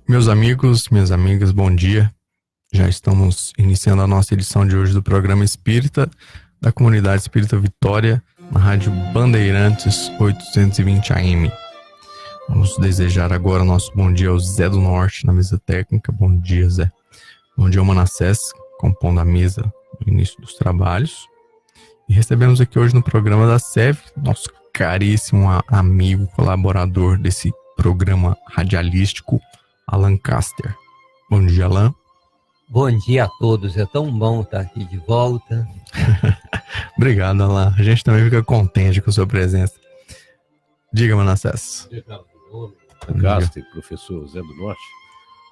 Meus amigos, minhas amigas, bom dia. Já estamos iniciando a nossa edição de hoje do programa Espírita da Comunidade Espírita Vitória, na Rádio Bandeirantes 820 AM. Vamos desejar agora nosso bom dia ao Zé do Norte na mesa técnica. Bom dia, Zé. Bom dia ao Manassés, compondo a mesa no início dos trabalhos. E recebemos aqui hoje no programa da SEV, nosso caríssimo amigo, colaborador desse programa radialístico, Alan Caster. Bom dia, Alan. Bom dia a todos, é tão bom estar aqui de volta. Obrigado, Alan. A gente também fica contente com a sua presença. Diga, Manassés. Caster, professor Zé do Norte.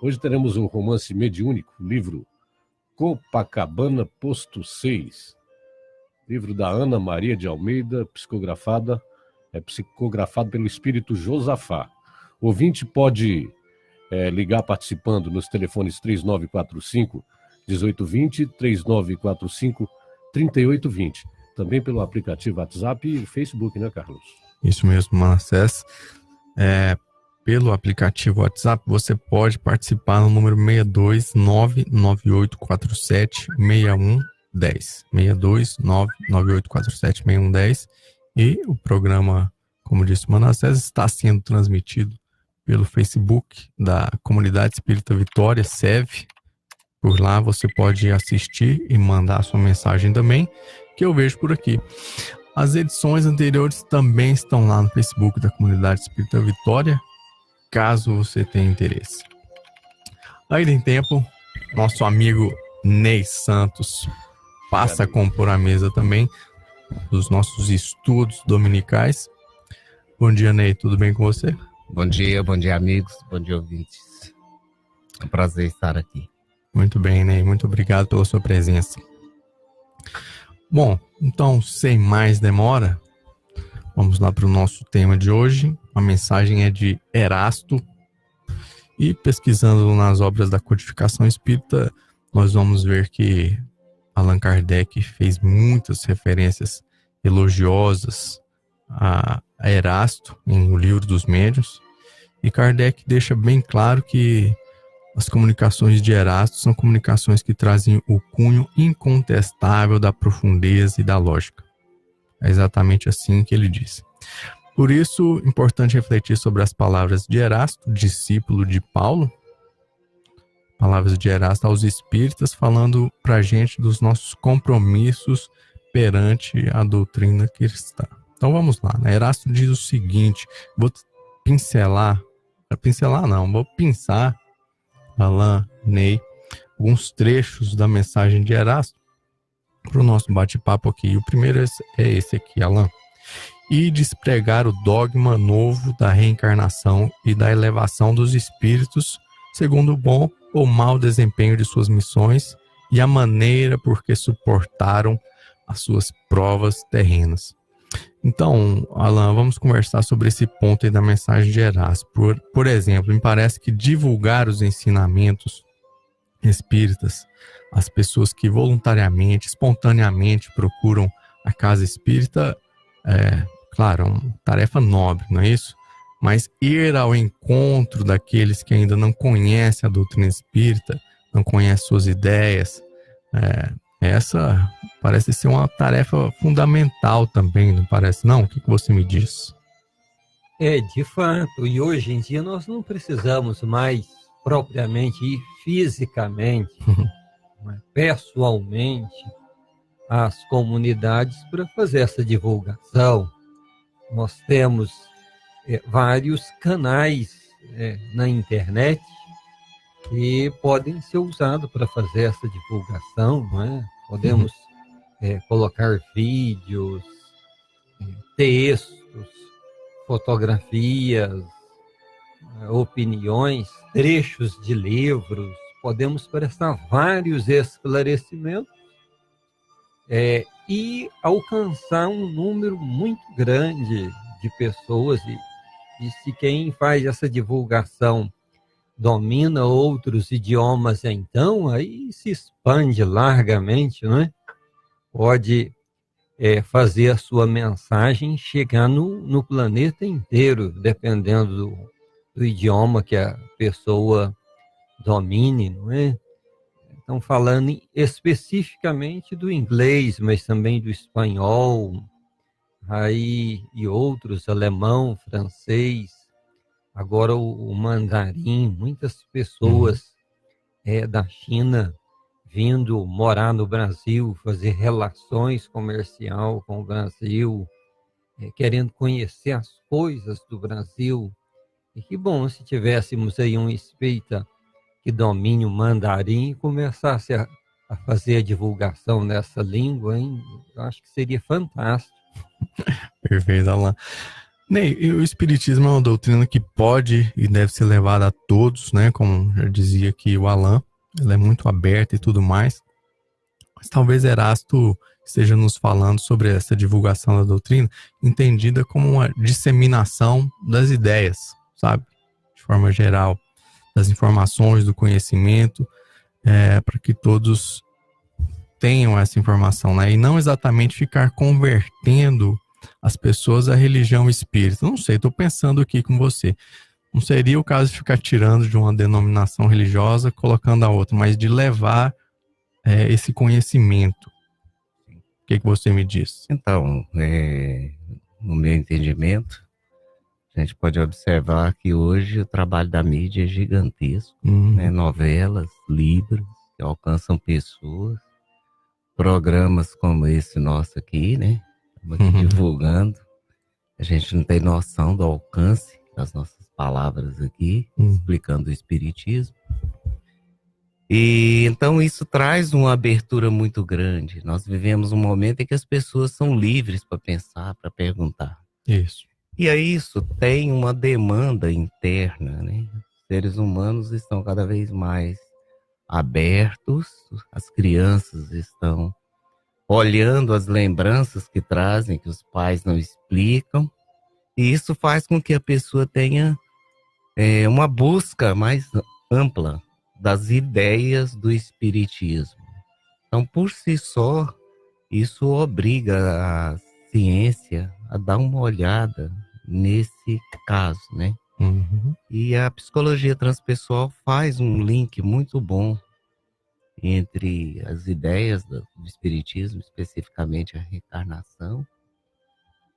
Hoje teremos um romance mediúnico, livro Copacabana Posto 6. Livro da Ana Maria de Almeida, psicografado pelo espírito Josafá. O ouvinte pode ligar participando nos telefones 3945-1820, 3945-3820. Também pelo aplicativo WhatsApp e Facebook, né, Carlos? Isso mesmo, Manassés. Pelo aplicativo WhatsApp, você pode participar no número 62998476110. 62998476110. E o programa, como disse o Manassés, está sendo transmitido pelo Facebook da Comunidade Espírita Vitória, SEV. Por lá você pode assistir e mandar sua mensagem também, que eu vejo por aqui. As edições anteriores também estão lá no Facebook da Comunidade Espírita Vitória, caso você tenha interesse. Ainda em tempo, nosso amigo Ney Santos passa a compor a mesa também dos nossos estudos dominicais. Bom dia, Ney, tudo bem com você? Bom dia, amigos, bom dia, ouvintes. É um prazer estar aqui. Muito bem, Ney, muito obrigado pela sua presença. Bom, então, sem mais demora, vamos lá para o nosso tema de hoje. A mensagem é de Erasto. E pesquisando nas obras da codificação espírita, nós vamos ver que Allan Kardec fez muitas referências elogiosas a Erasto em O Livro dos Médiuns, e Kardec deixa bem claro que as comunicações de Erasto são comunicações que trazem o cunho incontestável da profundeza e da lógica. É exatamente assim que ele diz. Por isso, é importante refletir sobre as palavras de Erasto, discípulo de Paulo, palavras de Erasto aos espíritas, falando para a gente dos nossos compromissos perante a doutrina cristã. Então vamos lá, né? Erasto diz o seguinte, vou pinçar, Alan, Ney, alguns trechos da mensagem de Erasto para o nosso bate-papo aqui. O primeiro é esse aqui, Alan. E despregar o dogma novo da reencarnação e da elevação dos espíritos segundo o bom ou mau desempenho de suas missões e a maneira por que suportaram as suas provas terrenas. Então, Alan, vamos conversar sobre esse ponto aí da mensagem de Erasto. Por exemplo, me parece que divulgar os ensinamentos espíritas às pessoas que voluntariamente, espontaneamente procuram a casa espírita claro, é uma tarefa nobre, não é isso? Mas ir ao encontro daqueles que ainda não conhecem a doutrina espírita, não conhecem suas ideias, essa parece ser uma tarefa fundamental também, não parece não? O que você me diz? De fato, e hoje em dia nós não precisamos mais propriamente ir fisicamente, pessoalmente, às comunidades para fazer essa divulgação. Nós temos vários canais na internet que podem ser usados para fazer essa divulgação, não é? Podemos colocar vídeos, textos, fotografias, opiniões, trechos de livros, podemos prestar vários esclarecimentos e alcançar um número muito grande de pessoas. E se quem faz essa divulgação domina outros idiomas, então aí se expande largamente, não é? Pode fazer a sua mensagem chegar no planeta inteiro, dependendo do idioma que a pessoa domine, não é? Estão falando especificamente do inglês, mas também do espanhol, aí e outros, alemão, francês, agora o mandarim. Muitas pessoas da China vindo morar no Brasil, fazer relações comercial com o Brasil, querendo conhecer as coisas do Brasil. E que bom se tivéssemos aí um espírita que domine o mandarim e começasse a fazer a divulgação nessa língua, hein? Eu acho que seria fantástico. Perfeito, Alan. Ney, e o Espiritismo é uma doutrina que pode e deve ser levada a todos, né? Como já dizia aqui o Alan, ela é muito aberta e tudo mais. Mas talvez Erasto esteja nos falando sobre essa divulgação da doutrina, entendida como uma disseminação das ideias, sabe? De forma geral, das informações, do conhecimento, para que todos tenham essa informação, né? E não exatamente ficar convertendo as pessoas à religião espírita. Não sei, estou pensando aqui com você. Não seria o caso de ficar tirando de uma denominação religiosa, colocando a outra, mas de levar esse conhecimento. O que você me diz? Então, no meu entendimento, a gente pode observar que hoje o trabalho da mídia é gigantesco, né? Novelas, livros que alcançam pessoas, programas como esse nosso aqui, né? Estamos aqui divulgando. A gente não tem noção do alcance das nossas palavras aqui, explicando o espiritismo. E então isso traz uma abertura muito grande. Nós vivemos um momento em que as pessoas são livres para pensar, para perguntar. Isso. E aí isso tem uma demanda interna, né? Os seres humanos estão cada vez mais abertos, as crianças estão olhando as lembranças que trazem, que os pais não explicam, e isso faz com que a pessoa tenha uma busca mais ampla das ideias do espiritismo. Então, por si só, isso obriga a ciência a dar uma olhada nesse caso, né? E a psicologia transpessoal faz um link muito bom entre as ideias do espiritismo, especificamente a reencarnação,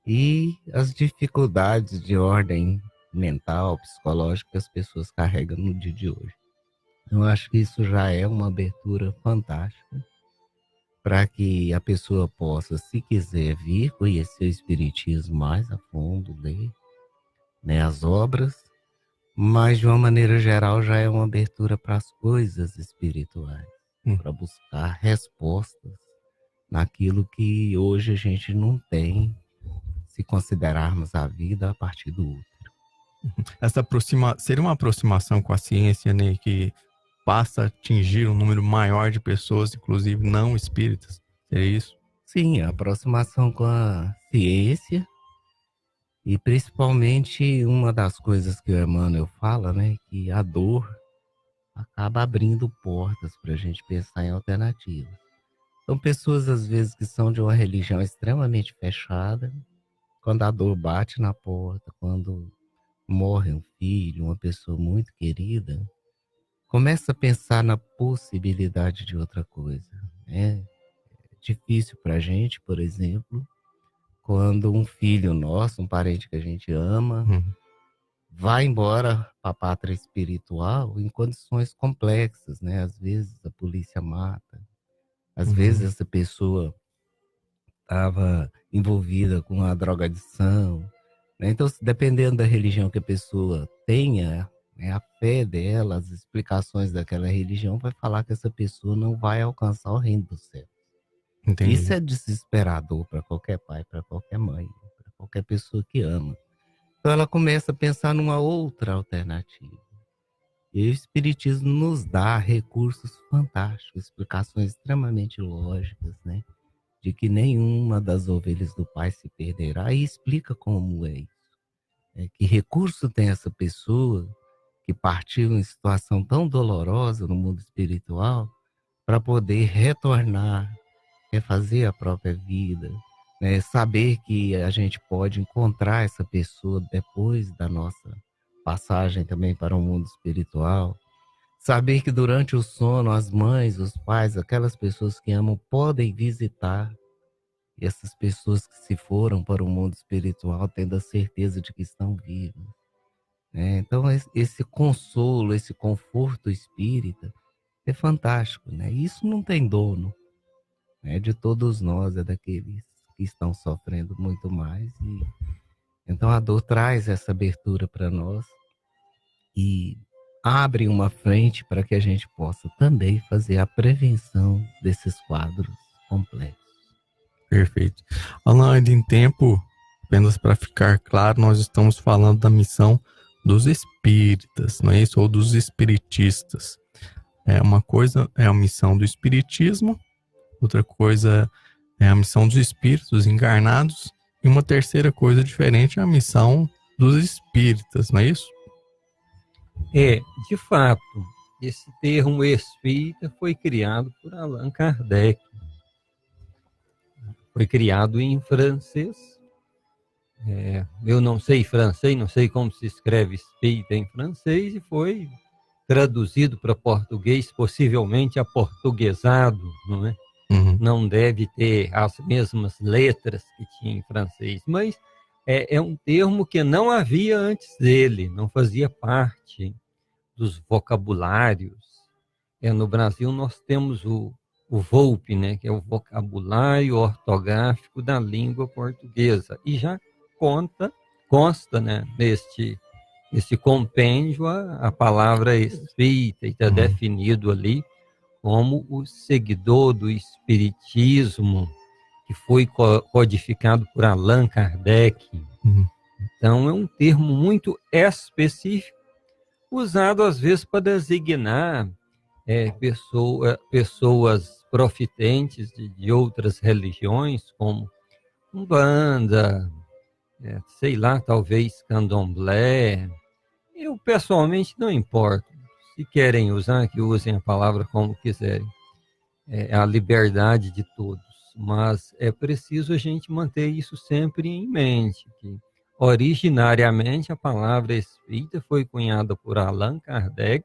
e as dificuldades de ordem mental, psicológica que as pessoas carregam no dia de hoje. Eu acho que isso já é uma abertura fantástica para que a pessoa possa, se quiser vir conhecer o espiritismo mais a fundo, ler, né, as obras, mas de uma maneira geral já é uma abertura para as coisas espirituais, para buscar respostas naquilo que hoje a gente não tem, se considerarmos a vida a partir do útero. Seria uma aproximação com a ciência, né, que passa a atingir um número maior de pessoas, inclusive não espíritas. Seria isso? Sim, a aproximação com a ciência. E principalmente uma das coisas que o Emmanuel fala, né, que a dor acaba abrindo portas para a gente pensar em alternativas. São pessoas, às vezes, que são de uma religião extremamente fechada, quando a dor bate na porta, quando morre um filho, uma pessoa muito querida, começa a pensar na possibilidade de outra coisa. É difícil para a gente, por exemplo, quando um filho nosso, um parente que a gente ama, vai embora para a pátria espiritual em condições complexas, né? Às vezes a polícia mata, às vezes essa pessoa estava envolvida com a drogadição, né? Então, dependendo da religião que a pessoa tenha, né, a fé dela, as explicações daquela religião, vai falar que essa pessoa não vai alcançar o reino do céu. Entendi. Isso é desesperador para qualquer pai, para qualquer mãe, para qualquer pessoa que ama. Então ela começa a pensar numa outra alternativa. E o Espiritismo nos dá recursos fantásticos, explicações extremamente lógicas, né? De que nenhuma das ovelhas do Pai se perderá, e explica como é isso. Que recurso tem essa pessoa que partiu em situação tão dolorosa no mundo espiritual para poder retornar, refazer a própria vida, né? Saber que a gente pode encontrar essa pessoa depois da nossa passagem também para o mundo espiritual, Saber que durante o sono as mães, os pais, aquelas pessoas que amam podem visitar, e essas pessoas que se foram para o mundo espiritual tendo a certeza de que estão vivas, né? Então esse consolo, esse conforto espírita é fantástico, né? Isso não tem dono, né? De todos nós, é daqueles que estão sofrendo muito mais. E então a dor traz essa abertura para nós e abre uma frente para que a gente possa também fazer a prevenção desses quadros complexos. Perfeito. Alan, ainda em tempo, apenas para ficar claro, nós estamos falando da missão dos espíritas, não é isso? Ou dos espiritistas. Uma coisa é a missão do espiritismo, outra coisa é a missão dos espíritos encarnados, e uma terceira coisa diferente é a missão dos espíritas, não é isso? De fato, esse termo espírita foi criado por Allan Kardec. Foi criado em francês. Eu não sei francês, não sei como se escreve espírita em francês, e foi traduzido para português, possivelmente aportuguesado, não é? Uhum. Não deve ter as mesmas letras que tinha em francês, mas é um termo que não havia antes dele, não fazia parte dos vocabulários. No Brasil nós temos o VOLP, né, que é o vocabulário ortográfico da língua portuguesa, e já consta, né, neste compêndio a palavra espírita, e está definido ali como o seguidor do espiritismo, que foi codificado por Allan Kardec. Então é um termo muito específico, usado às vezes para designar pessoas profitentes de outras religiões, como Umbanda, sei lá, talvez Candomblé. Eu pessoalmente não importo. Se querem usar, que usem a palavra como quiserem. É a liberdade de todos. Mas é preciso a gente manter isso sempre em mente, que originariamente a palavra espírita foi cunhada por Allan Kardec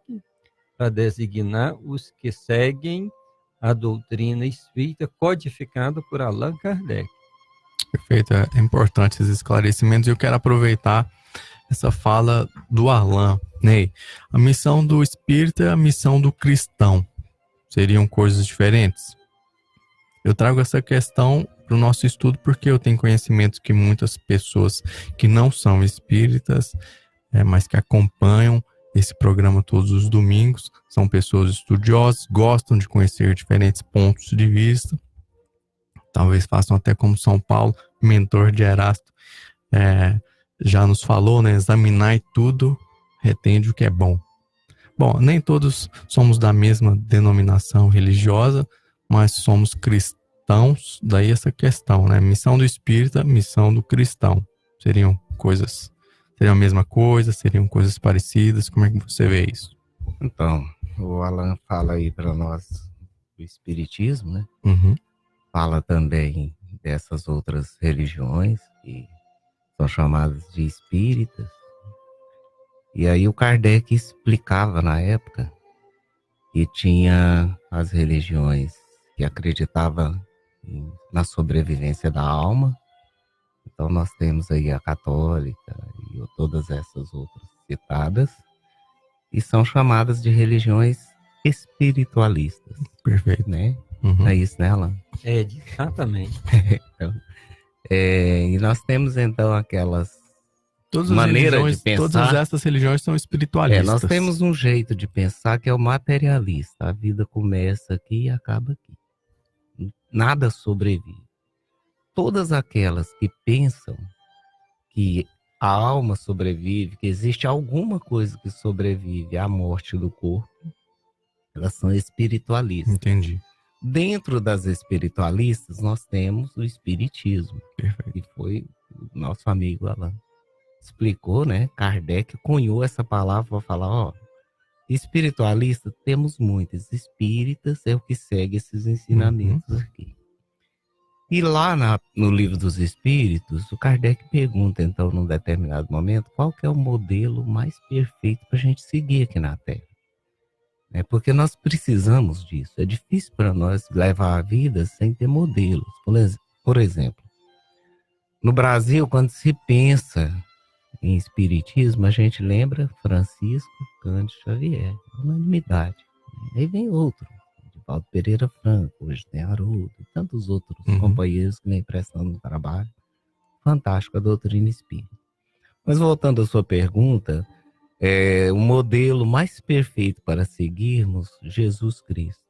para designar os que seguem a doutrina espírita codificada por Allan Kardec. Perfeito, é importante esses esclarecimentos, e eu quero aproveitar essa fala do Allan, Ney. A missão do espírita é a missão do cristão. Seriam coisas diferentes? Eu trago essa questão para o nosso estudo porque eu tenho conhecimento que muitas pessoas que não são espíritas, mas que acompanham esse programa todos os domingos, são pessoas estudiosas, gostam de conhecer diferentes pontos de vista. Talvez façam até como São Paulo, mentor de Erasto, já nos falou, né? Examinai tudo, retende o que é bom. Bom, nem todos somos da mesma denominação religiosa, mas somos cristãos, daí essa questão, né? Missão do espírita, missão do cristão. Seriam a mesma coisa? Seriam coisas parecidas? Como é que você vê isso? Então, o Allan fala aí para nós do espiritismo, né? Uhum. Fala também dessas outras religiões que são chamadas de espíritas. E aí o Kardec explicava na época que tinha as religiões que acreditavam na sobrevivência da alma. Então nós temos aí a católica e todas essas outras citadas, e são chamadas de religiões espiritualistas. Perfeito. Né? Uhum. É isso, né, Alan? Exatamente. Então, e nós temos então aquelas maneiras de pensar. Todas essas religiões são espiritualistas. Nós temos um jeito de pensar que é o materialista. A vida começa aqui e acaba aqui. Nada sobrevive. Todas aquelas que pensam que a alma sobrevive, que existe alguma coisa que sobrevive à morte do corpo, elas são espiritualistas. Entendi. Dentro das espiritualistas, nós temos o espiritismo. Perfeito. Que foi o nosso amigo Allan explicou, né? Kardec cunhou essa palavra para falar, espiritualista temos muitos, espíritas é o que segue esses ensinamentos aqui. E lá no livro dos Espíritos, o Kardec pergunta, então, num determinado momento, qual que é o modelo mais perfeito para a gente seguir aqui na Terra. É porque nós precisamos disso. É difícil para nós levar a vida sem ter modelos. Por exemplo, no Brasil, quando se pensa em espiritismo, a gente lembra Francisco Cândido Xavier, unanimidade. Aí vem outro, Divaldo Pereira Franco, hoje tem Haroldo, e tantos outros companheiros que vem prestando um trabalho fantástico a doutrina espírita. Mas voltando à sua pergunta, o modelo mais perfeito para seguirmos, Jesus Cristo.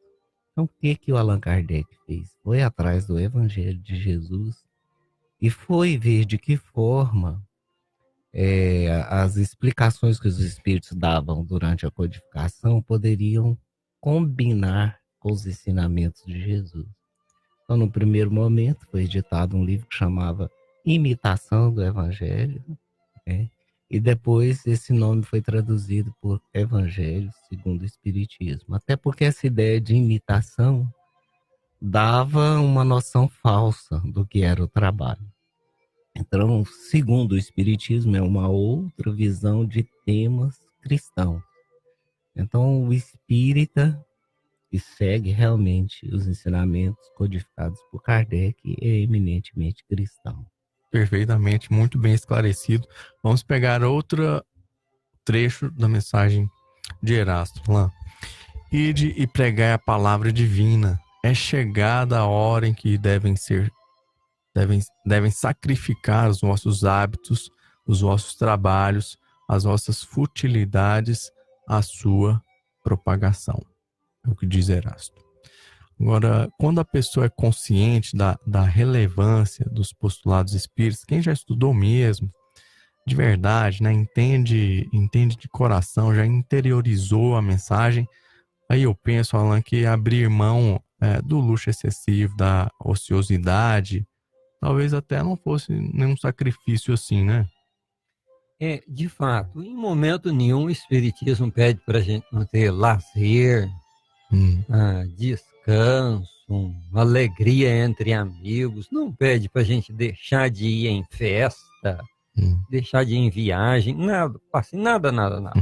Então, o que o Allan Kardec fez? Foi atrás do Evangelho de Jesus e foi ver de que forma as explicações que os espíritos davam durante a codificação poderiam combinar com os ensinamentos de Jesus. Então, no primeiro momento, foi editado um livro que chamava Imitação do Evangelho, né? E depois esse nome foi traduzido por Evangelho segundo o Espiritismo. Até porque essa ideia de imitação dava uma noção falsa do que era o trabalho. Então, segundo o Espiritismo, é uma outra visão de temas cristãos. Então, o espírita que segue realmente os ensinamentos codificados por Kardec é eminentemente cristão. Perfeitamente, muito bem esclarecido. Vamos pegar outro trecho da mensagem de Erasto. Lá. Ide e pregai a palavra divina. É chegada a hora em que devem sacrificar os vossos hábitos, os vossos trabalhos, as vossas futilidades, à sua propagação. É o que diz Erasto. Agora, quando a pessoa é consciente da relevância dos postulados espíritas, quem já estudou mesmo, de verdade, né, entende de coração, já interiorizou a mensagem, aí eu penso, Allan, que abrir mão do luxo excessivo, da ociosidade, talvez até não fosse nenhum sacrifício assim, né? De fato, em momento nenhum o Espiritismo pede para a gente não ter lazer, descanso, uma alegria entre amigos. Não pede para a gente deixar de ir em festa, deixar de ir em viagem, nada, nada.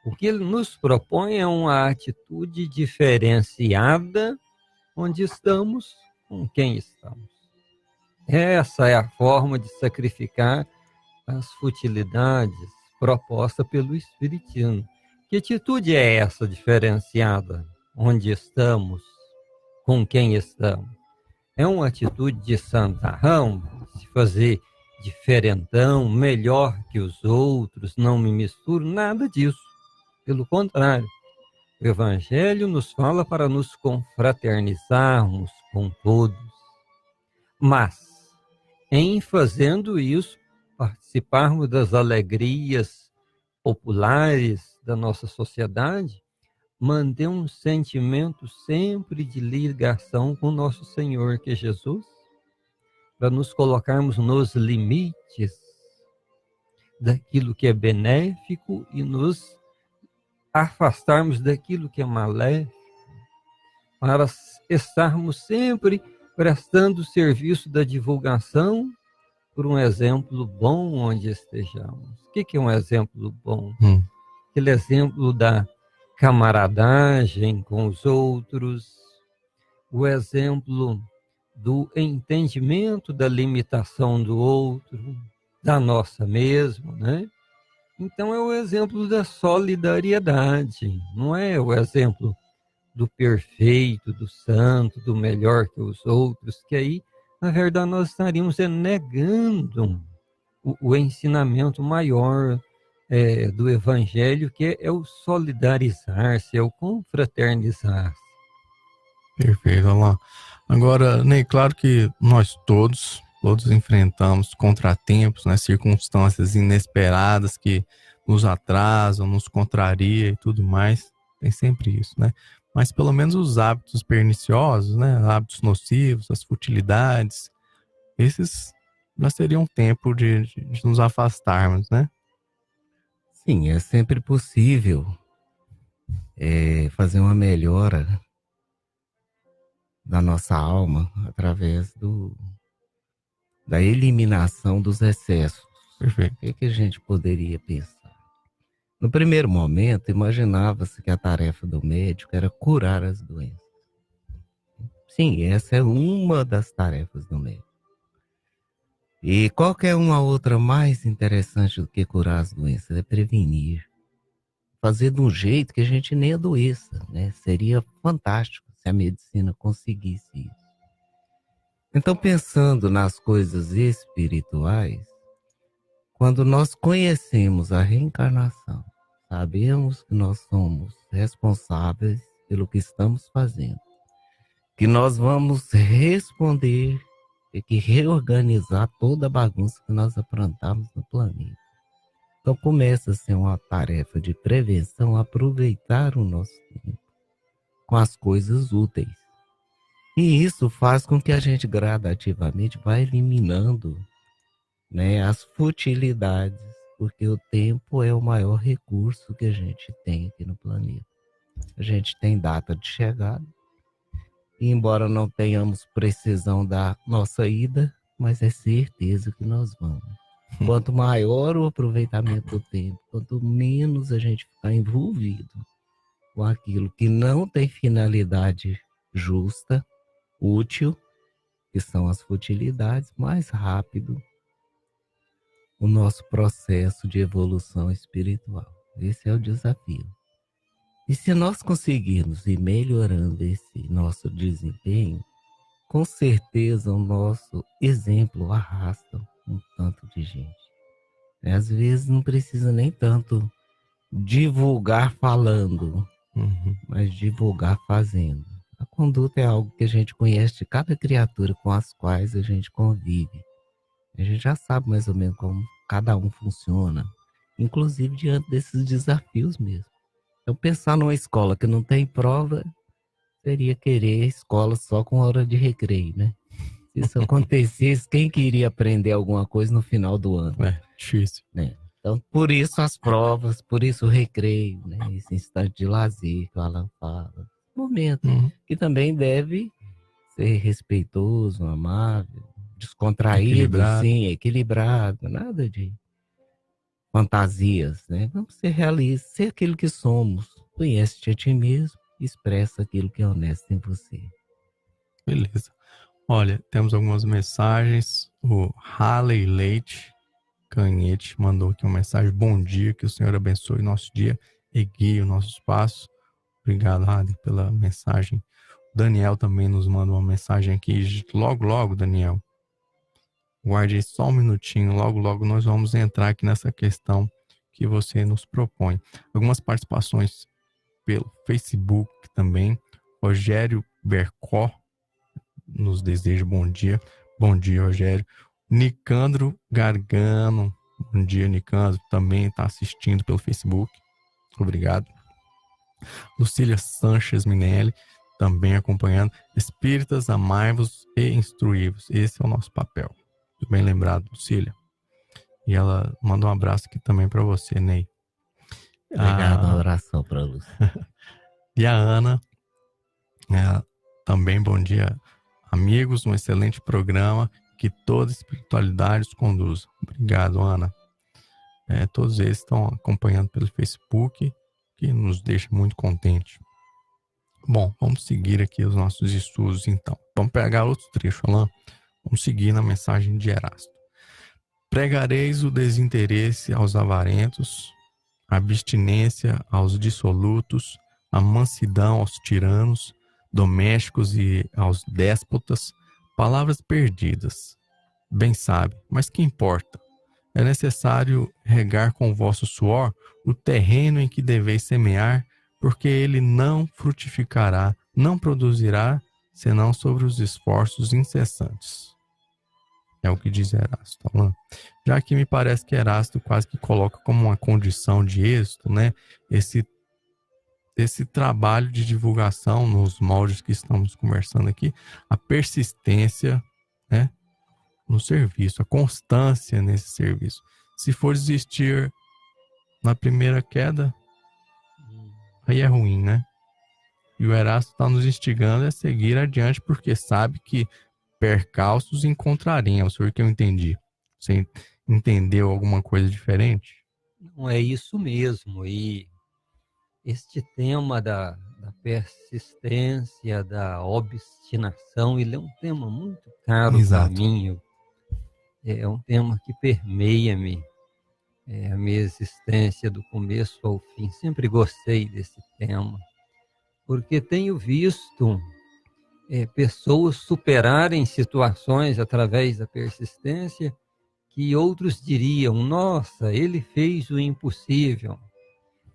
O que ele nos propõe é uma atitude diferenciada onde estamos, com quem estamos. Essa é a forma de sacrificar as futilidades proposta pelo Espiritismo. Que atitude é essa diferenciada? Onde estamos? Com quem estamos? É uma atitude de santarrão, se fazer diferentão, melhor que os outros, não me misturo, nada disso. Pelo contrário, o Evangelho nos fala para nos confraternizarmos com todos. Mas, em fazendo isso, participarmos das alegrias populares da nossa sociedade, manter um sentimento sempre de ligação com nosso Senhor, que é Jesus, para nos colocarmos nos limites daquilo que é benéfico e nos afastarmos daquilo que é maléfico, para estarmos sempre prestando serviço da divulgação por um exemplo bom onde estejamos. O que é um exemplo bom? Aquele exemplo da camaradagem com os outros, o exemplo do entendimento da limitação do outro, da nossa mesma, né? Então é o exemplo da solidariedade, não é o exemplo do perfeito, do santo, do melhor que os outros, que aí, na verdade, nós estaríamos negando o ensinamento maior do Evangelho, que é o solidarizar-se, é o confraternizar-se. Perfeito, Allan. Agora, Ney, claro que nós todos enfrentamos contratempos, né, circunstâncias inesperadas que nos atrasam, nos contraria e tudo mais. Tem sempre isso, né? Mas pelo menos os hábitos perniciosos, né, hábitos nocivos, as futilidades, esses já seriam tempo de nos afastarmos, né? Sim, é sempre possível fazer uma melhora da nossa alma através da eliminação dos excessos. Perfeito. O que a gente poderia pensar? No primeiro momento, imaginava-se que a tarefa do médico era curar as doenças. Sim, essa é uma das tarefas do médico. E qualquer uma outra mais interessante do que curar as doenças é prevenir. Fazer de um jeito que a gente nem adoeça, né? Seria fantástico se a medicina conseguisse isso. Então, pensando nas coisas espirituais, quando nós conhecemos a reencarnação, sabemos que nós somos responsáveis pelo que estamos fazendo, que nós vamos responder e que reorganizar toda a bagunça que nós aprontamos no planeta. Então começa a ser uma tarefa de prevenção, aproveitar o nosso tempo com as coisas úteis. E isso faz com que a gente gradativamente vá eliminando, né, as futilidades, porque o tempo é o maior recurso que a gente tem aqui no planeta. A gente tem data de chegada, e embora não tenhamos precisão da nossa ida, mas é certeza que nós vamos. Quanto maior o aproveitamento do tempo, quanto menos a gente ficar envolvido com aquilo que não tem finalidade justa, útil, que são as futilidades, mais rápido o nosso processo de evolução espiritual. Esse é o desafio. E se nós conseguirmos ir melhorando esse nosso desempenho, com certeza o nosso exemplo arrasta um tanto de gente. Às vezes não precisa nem tanto divulgar falando, mas divulgar fazendo. A conduta é algo que a gente conhece de cada criatura com as quais a gente convive. A gente já sabe mais ou menos como cada um funciona, inclusive diante desses desafios mesmo. Então, pensar numa escola que não tem prova seria querer escola só com hora de recreio, né? Se isso acontecesse, quem queria aprender alguma coisa no final do ano? É, difícil. Né? Então, por isso as provas, por isso o recreio, né? Esse instante de lazer que o Alan fala. Momento que também deve ser respeitoso, amável, descontraído, equilibrado. sim, equilibrado, nada de fantasias, né? Vamos ser realistas, ser aquilo que somos. Conhece-te a ti mesmo e expressa aquilo que é honesto em você. Beleza. Olha, temos algumas mensagens. O Halley Leite Canhete mandou aqui uma mensagem. Bom dia, que o Senhor abençoe nosso dia e guie o nosso espaço. Obrigado, Halley, pela mensagem. O Daniel também nos manda uma mensagem aqui. Logo, Daniel. Guarde aí só um minutinho. Logo nós vamos entrar aqui nessa questão que você nos propõe. Algumas participações pelo Facebook também. Rogério Bercó nos deseja bom dia. Bom dia, Rogério. Nicandro Gargano. Bom dia, Nicandro. Também está assistindo pelo Facebook. Obrigado. Lucília Sanches Minelli, também acompanhando. Espíritas, amai-vos e instruí-vos. Esse é o nosso papel. Muito bem lembrado, Lucília. E ela manda um abraço aqui também para você, Ney. Obrigado, um abração para a Lucília. E a Ana, também bom dia, amigos. Um excelente programa que toda espiritualidade os conduza. Obrigado, Ana. Todos eles estão acompanhando pelo Facebook, que nos deixa muito contente. Bom, vamos seguir aqui os nossos estudos, então. Vamos pegar outro trecho, Alain. Vamos seguir na mensagem de Erasto. Pregareis o desinteresse aos avarentos, a abstinência aos dissolutos, a mansidão aos tiranos, domésticos e aos déspotas, palavras perdidas. Bem sabe, mas que importa? É necessário regar com o vosso suor o terreno em que deveis semear, porque ele não frutificará, não produzirá, senão sobre os esforços incessantes. É o que diz Erasto. Já que me parece que Erasto quase que coloca como uma condição de êxito, né, esse trabalho de divulgação nos moldes que estamos conversando aqui, a persistência, né, no serviço, a constância nesse serviço. Se for desistir na primeira queda, aí é ruim, né? E o Erasto está nos instigando a seguir adiante, porque sabe que percalços encontraremos. Foi o que eu entendi. Você entendeu alguma coisa diferente? Não é isso mesmo. E este tema da persistência, da obstinação, ele é um tema muito caro para Exato. mim. É um tema que permeia-me, a minha existência do começo ao fim. Sempre gostei desse tema, porque tenho visto pessoas superarem situações através da persistência que outros diriam: nossa, ele fez o impossível.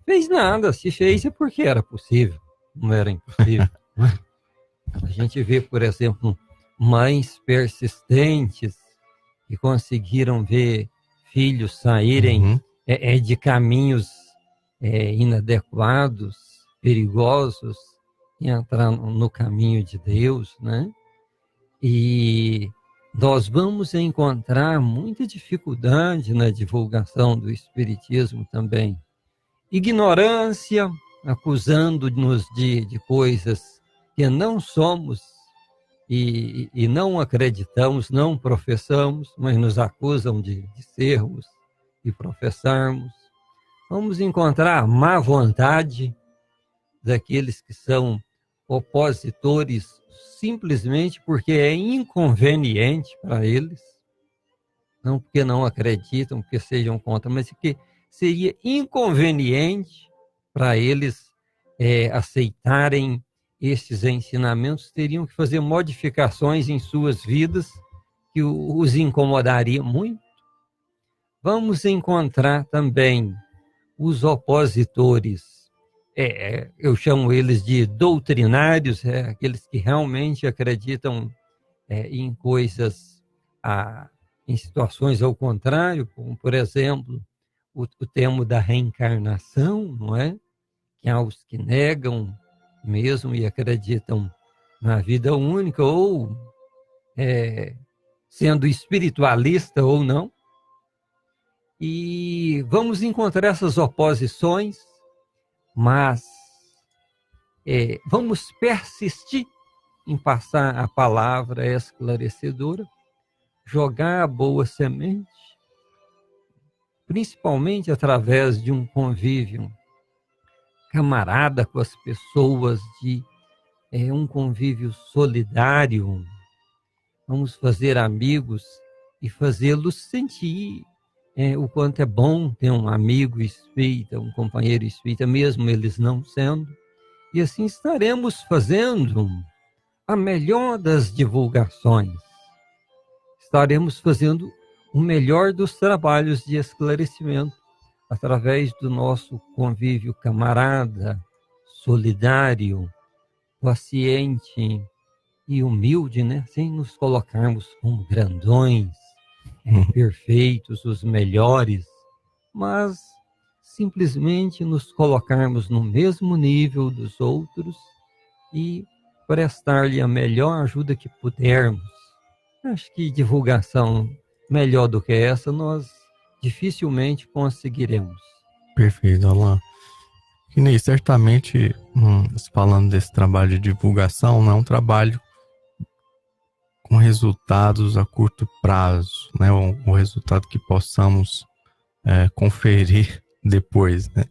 Fez nada, se fez é porque era possível, não era impossível. A gente vê, por exemplo, mães persistentes que conseguiram ver filhos saírem de caminhos inadequados, perigosos, e entrar no caminho de Deus, né? E nós vamos encontrar muita dificuldade na divulgação do Espiritismo também. Ignorância, acusando-nos de coisas que não somos e não acreditamos, não professamos, mas nos acusam de sermos e professarmos. Vamos encontrar a má vontade daqueles que são opositores simplesmente porque é inconveniente para eles, não porque não acreditam, porque sejam contra, mas porque seria inconveniente para eles aceitarem estes ensinamentos, teriam que fazer modificações em suas vidas que os incomodaria muito. Vamos encontrar também os opositores, eu chamo eles de doutrinários, aqueles que realmente acreditam em coisas, em situações ao contrário, como, por exemplo, o tema da reencarnação, não é? Que há os que negam mesmo e acreditam na vida única, ou sendo espiritualista ou não. E vamos encontrar essas oposições, mas vamos persistir em passar a palavra esclarecedora, jogar a boa semente, principalmente através de um convívio camarada com as pessoas, de um convívio solidário. Vamos fazer amigos e fazê-los sentir o quanto é bom ter um amigo espírita, um companheiro espírita, mesmo eles não sendo. E assim estaremos fazendo a melhor das divulgações. Estaremos fazendo o melhor dos trabalhos de esclarecimento, através do nosso convívio camarada, solidário, paciente e humilde, né? Sem nos colocarmos como grandões, perfeitos, os melhores, mas simplesmente nos colocarmos no mesmo nível dos outros e prestar-lhe a melhor ajuda que pudermos. Acho que divulgação melhor do que essa nós dificilmente conseguiremos. Perfeito, Alain. E nem certamente, falando desse trabalho de divulgação, não é um trabalho com resultados a curto prazo, né? Um resultado que possamos conferir depois, né?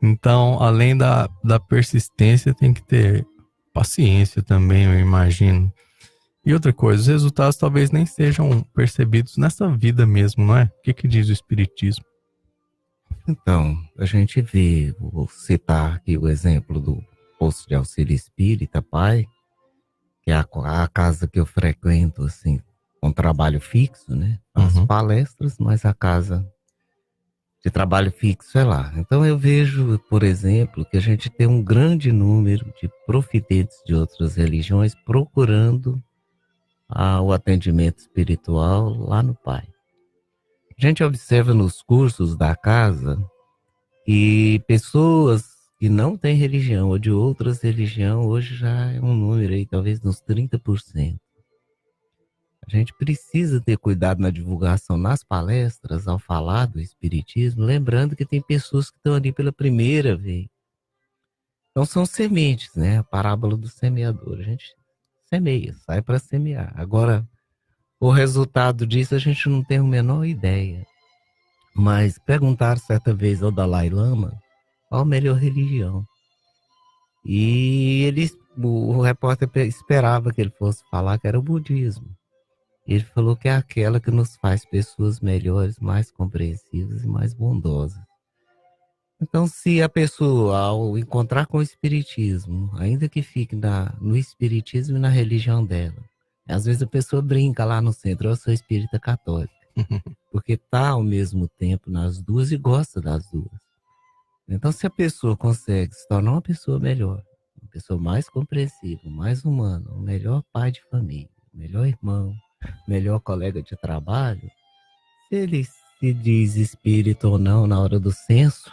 Então, além da persistência, tem que ter paciência também, eu imagino. E outra coisa, os resultados talvez nem sejam percebidos nessa vida mesmo, não é? O que diz o Espiritismo? Então, a gente vê, vou citar aqui o exemplo do posto de auxílio espírita, Pai, que é a casa que eu frequento, assim, com trabalho fixo, né? As palestras, mas a casa de trabalho fixo é lá. Então eu vejo, por exemplo, que a gente tem um grande número de profitentes de outras religiões procurando o atendimento espiritual lá no Pai. A gente observa nos cursos da casa que pessoas que não têm religião ou de outras religiões, hoje já é um número aí, talvez uns 30%. A gente precisa ter cuidado na divulgação, nas palestras, ao falar do Espiritismo, lembrando que tem pessoas que estão ali pela primeira vez. Então são sementes, né? A parábola do semeador. A gente semeia, sai para semear. Agora, o resultado disso a gente não tem a menor ideia. Mas perguntaram certa vez ao Dalai Lama qual a melhor religião. E o repórter esperava que ele fosse falar que era o budismo. Ele falou que é aquela que nos faz pessoas melhores, mais compreensivas e mais bondosas. Então, se a pessoa, ao encontrar com o espiritismo, ainda que fique no espiritismo e na religião dela, às vezes a pessoa brinca lá no centro: eu sou espírita católica, porque está ao mesmo tempo nas duas e gosta das duas. Então, se a pessoa consegue se tornar uma pessoa melhor, uma pessoa mais compreensiva, mais humana, um melhor pai de família, um melhor irmão, melhor colega de trabalho, se ele se diz espírita ou não na hora do censo,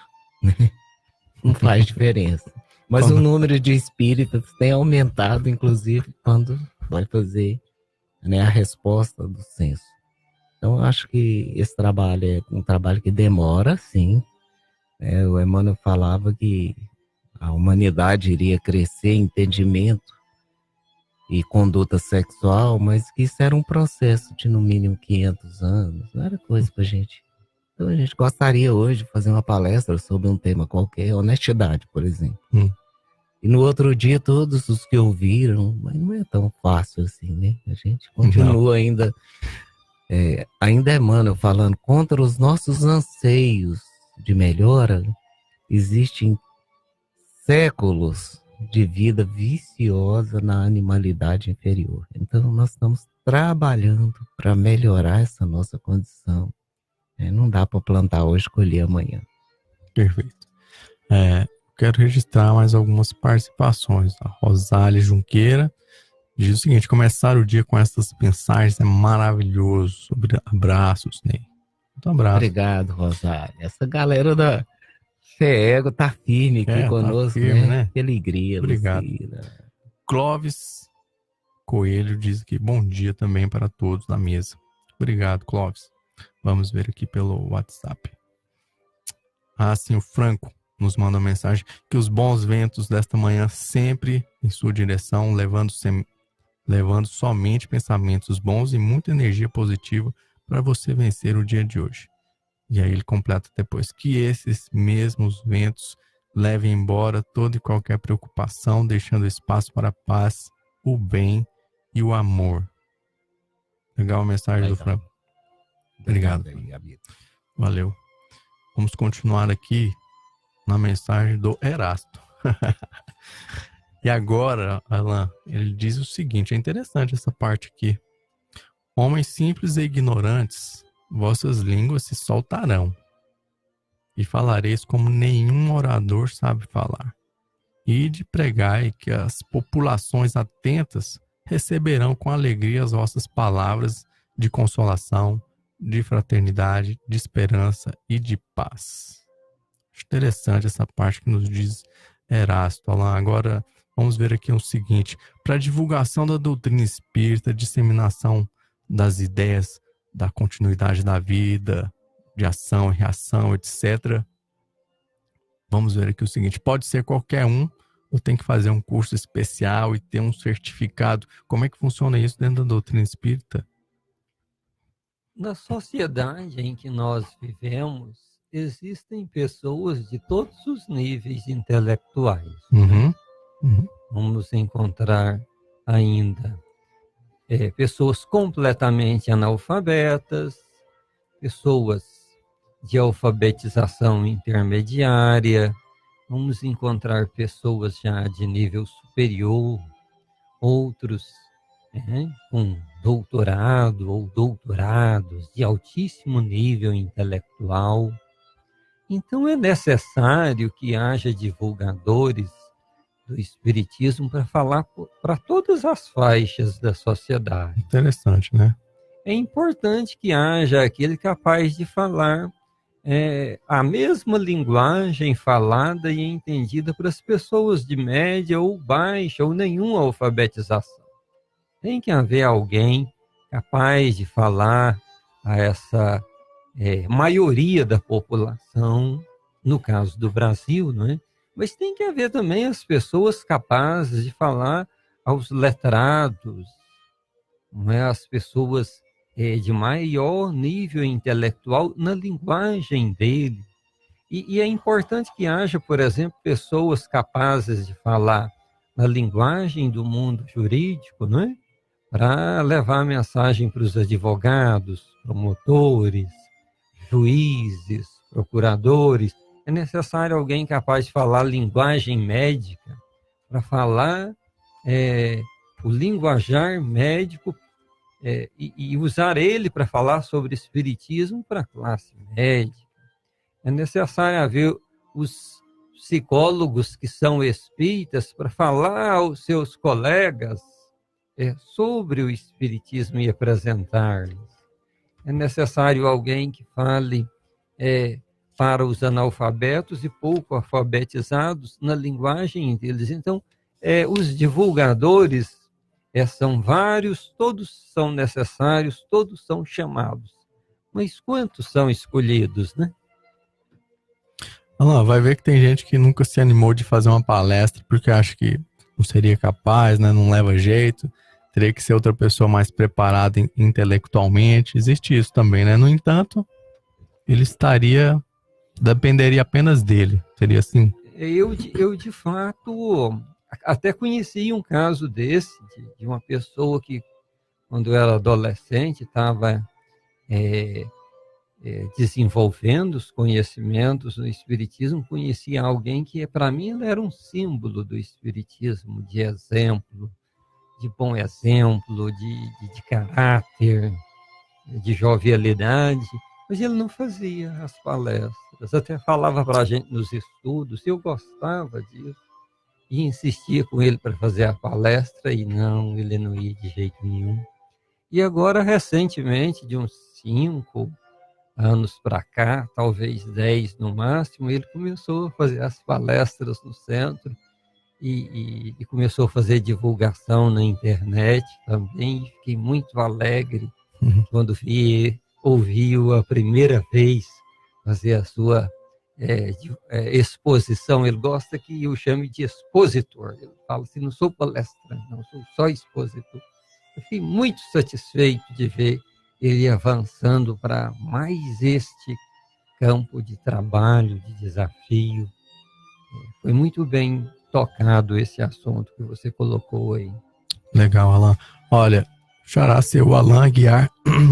não faz diferença. Mas o número de espíritas tem aumentado, inclusive, quando vai fazer, né, a resposta do censo. Então, eu acho que esse trabalho é um trabalho que demora, sim. O Emmanuel falava que a humanidade iria crescer em entendimento e conduta sexual, mas que isso era um processo de no mínimo 500 anos, não era coisa pra gente. Então a gente gostaria hoje de fazer uma palestra sobre um tema qualquer, honestidade, por exemplo. E no outro dia todos os que ouviram, mas não é tão fácil assim, né? A gente continua ainda Emmanuel falando, contra os nossos anseios de melhora, existem séculos de vida viciosa na animalidade inferior. Então nós estamos trabalhando para melhorar essa nossa condição. Não dá para plantar hoje e colher amanhã. Perfeito. Quero registrar mais algumas participações. A Rosália Junqueira diz o seguinte: começar o dia com essas mensagens é maravilhoso. Abraços, Ney. Muito abraço. Obrigado, Rosália. Essa galera da CEEGO tá firme aqui conosco, tá firme, né? Que alegria, obrigado. Lucila. Clóvis Coelho diz aqui: bom dia também para todos na mesa. Obrigado, Clóvis. Vamos ver aqui pelo WhatsApp. Sim, o Franco nos manda uma mensagem: que os bons ventos desta manhã sempre em sua direção, levando somente pensamentos bons e muita energia positiva para você vencer o dia de hoje. E aí ele completa depois: que esses mesmos ventos levem embora toda e qualquer preocupação, deixando espaço para a paz, o bem e o amor. Legal a mensagem do Franco. Obrigado. Valeu. Vamos continuar aqui na mensagem do Erasto. E agora, Alan, ele diz o seguinte: é interessante essa parte aqui. Homens simples e ignorantes, vossas línguas se soltarão, e falareis como nenhum orador sabe falar. Ide pregai que as populações atentas receberão com alegria as vossas palavras de consolação, de fraternidade, de esperança e de paz. Interessante essa parte que nos diz Erasto. Alan, agora vamos ver aqui o seguinte: para a divulgação da doutrina espírita, disseminação das ideias da continuidade da vida, de ação e reação, etc. Vamos ver aqui o seguinte: pode ser qualquer um ou tem que fazer um curso especial e ter um certificado? Como é que funciona isso dentro da doutrina espírita? Na sociedade em que nós vivemos, existem pessoas de todos os níveis intelectuais. Vamos encontrar ainda pessoas completamente analfabetas, pessoas de alfabetização intermediária, vamos encontrar pessoas já de nível superior, outros com doutorado ou doutorados de altíssimo nível intelectual. Então é necessário que haja divulgadores do Espiritismo para falar para todas as faixas da sociedade. Interessante, né? É importante que haja aquele capaz de falar a mesma linguagem falada e entendida para as pessoas de média ou baixa ou nenhuma alfabetização. Tem que haver alguém capaz de falar a essa maioria da população, no caso do Brasil, não é? Mas tem que haver também as pessoas capazes de falar aos letrados, não é? As pessoas de maior nível intelectual na linguagem dele. E é importante que haja, por exemplo, pessoas capazes de falar na linguagem do mundo jurídico, não é? Para levar a mensagem para os advogados, promotores, juízes, procuradores. É necessário alguém capaz de falar linguagem médica, para falar o linguajar médico e usar ele para falar sobre espiritismo para a classe médica. É necessário haver os psicólogos que são espíritas para falar aos seus colegas sobre o espiritismo e apresentar-lhes. É necessário alguém que fale para os analfabetos e pouco alfabetizados na linguagem deles. Então, os divulgadores são vários, todos são necessários, todos são chamados. Mas quantos são escolhidos, né? Alan, vai ver que tem gente que nunca se animou de fazer uma palestra porque acha que não seria capaz, né? Não leva jeito, teria que ser outra pessoa mais preparada intelectualmente. Existe isso também, né? No entanto, ele dependeria apenas dele, seria assim? Eu de fato, até conheci um caso desse, de uma pessoa que, quando era adolescente, estava desenvolvendo os conhecimentos no Espiritismo. Conhecia alguém que, para mim, ele era um símbolo do Espiritismo, de exemplo, de bom exemplo, de caráter, de jovialidade, mas ele não fazia as palestras, até falava para a gente nos estudos, eu gostava disso, e insistia com ele para fazer a palestra, e não, ele não ia de jeito nenhum. E agora, recentemente, de uns 5 anos para cá, talvez 10 no máximo, ele começou a fazer as palestras no centro e começou a fazer divulgação na internet também. Fiquei muito alegre quando ouviu a primeira vez fazer a sua exposição. Ele gosta que eu chame de expositor. Ele fala assim, não sou palestrante, não, sou só expositor. Eu fiquei muito satisfeito de ver ele avançando para mais este campo de trabalho, de desafio. Foi muito bem tocado esse assunto que você colocou aí. Legal, Alan. Olha, Xará, seu Alan Aguiar,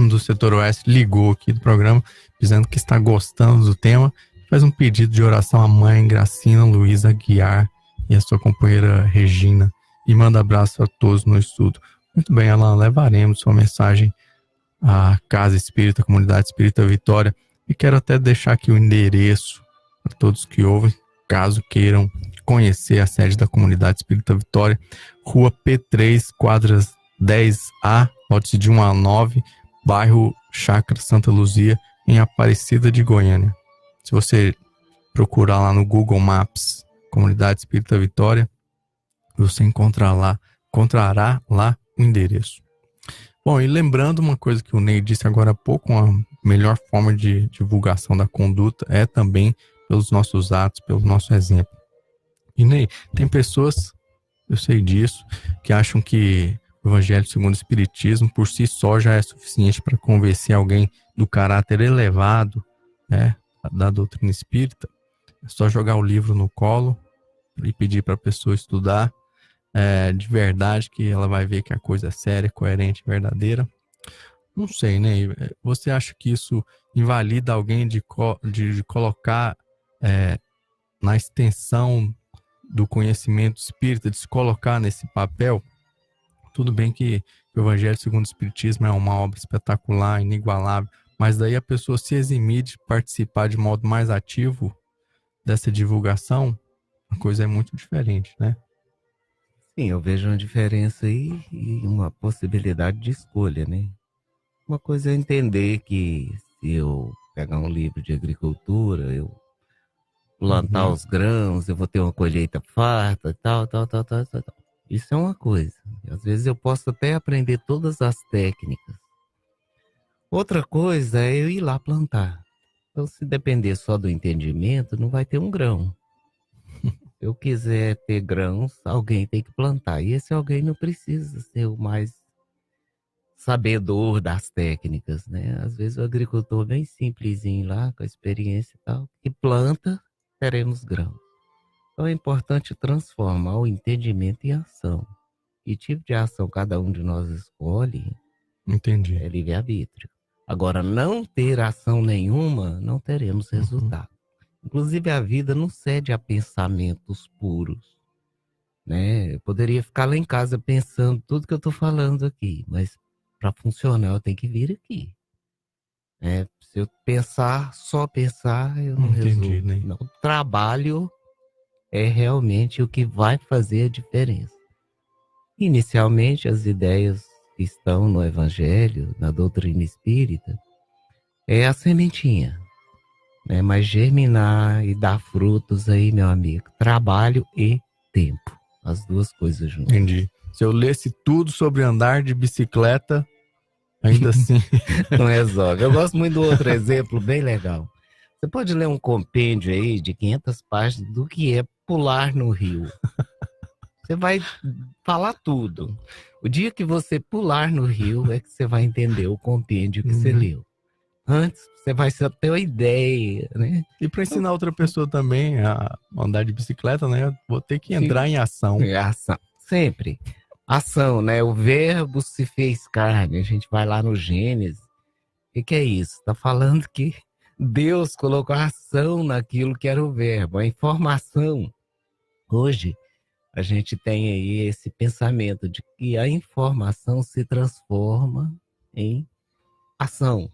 do Setor Oeste, ligou aqui do programa, dizendo que está gostando do tema. Faz um pedido de oração à mãe Gracina Luiza Aguiar e à sua companheira Regina. E manda abraço a todos no estudo. Muito bem, Alan, levaremos sua mensagem à Casa Espírita, Comunidade Espírita Vitória. E quero até deixar aqui o endereço para todos que ouvem, caso queiram conhecer a sede da Comunidade Espírita Vitória. Rua P3, quadras 10A, lote de 1 a 9, bairro Chácara Santa Luzia, em Aparecida de Goiânia. Se você procurar lá no Google Maps, Comunidade Espírita Vitória, você encontrará lá o endereço. Bom, e lembrando uma coisa que o Ney disse agora há pouco, uma melhor forma de divulgação da conduta é também pelos nossos atos, pelo nosso exemplo. E Ney, tem pessoas, eu sei disso, que acham que o Evangelho segundo o Espiritismo por si só já é suficiente para convencer alguém do caráter elevado, da doutrina espírita. É só jogar o livro no colo e pedir para a pessoa estudar de verdade, que ela vai ver que a coisa é séria, coerente, verdadeira. Não sei, né? Você acha que isso invalida alguém de colocar na extensão do conhecimento espírita, de se colocar nesse papel? Tudo bem que o Evangelho segundo o Espiritismo é uma obra espetacular, inigualável, mas daí a pessoa se eximir de participar de modo mais ativo dessa divulgação, a coisa é muito diferente, né? Sim, eu vejo uma diferença aí e uma possibilidade de escolha, né? Uma coisa é entender que se eu pegar um livro de agricultura, eu plantar os grãos, eu vou ter uma colheita farta, tal. Isso é uma coisa. Às vezes eu posso até aprender todas as técnicas. Outra coisa é eu ir lá plantar. Então, se depender só do entendimento, não vai ter um grão. Se eu quiser ter grãos, alguém tem que plantar. E esse alguém não precisa ser o mais sabedor das técnicas, né? Às vezes o agricultor bem simplesinho lá, com a experiência e tal, que planta, teremos grãos. Então é importante transformar o entendimento em ação. Que tipo de ação cada um de nós escolhe Entendi. é livre-arbítrio. Agora, não ter ação nenhuma, não teremos resultado. Inclusive, a vida não cede a pensamentos puros, né? Eu poderia ficar lá em casa pensando tudo que eu estou falando aqui, mas para funcionar eu tenho que vir aqui. Se eu pensar, só pensar, eu não Entendi, resolvo. né? Não, o trabalho é realmente o que vai fazer a diferença. Inicialmente, as ideias que estão no Evangelho, na doutrina espírita, é a sementinha, né? Mas germinar e dar frutos aí, meu amigo, trabalho e tempo, as duas coisas juntas. Entendi. Se eu lesse tudo sobre andar de bicicleta, ainda assim... Não resolve. Eu gosto muito do outro exemplo, bem legal. Você pode ler um compêndio aí de 500 páginas do que é pular no rio. Você vai falar tudo. O dia que você pular no rio é que você vai entender o compêndio que você leu. Antes, você vai só ter uma ideia, né? E para ensinar outra pessoa também a andar de bicicleta, né? Eu vou ter que entrar em ação. É ação. Sempre. Ação, né? O verbo se fez carne. A gente vai lá no Gênesis. O que é isso? Está falando que Deus colocou ação naquilo que era o verbo, a informação. Hoje, a gente tem aí esse pensamento de que a informação se transforma em ação.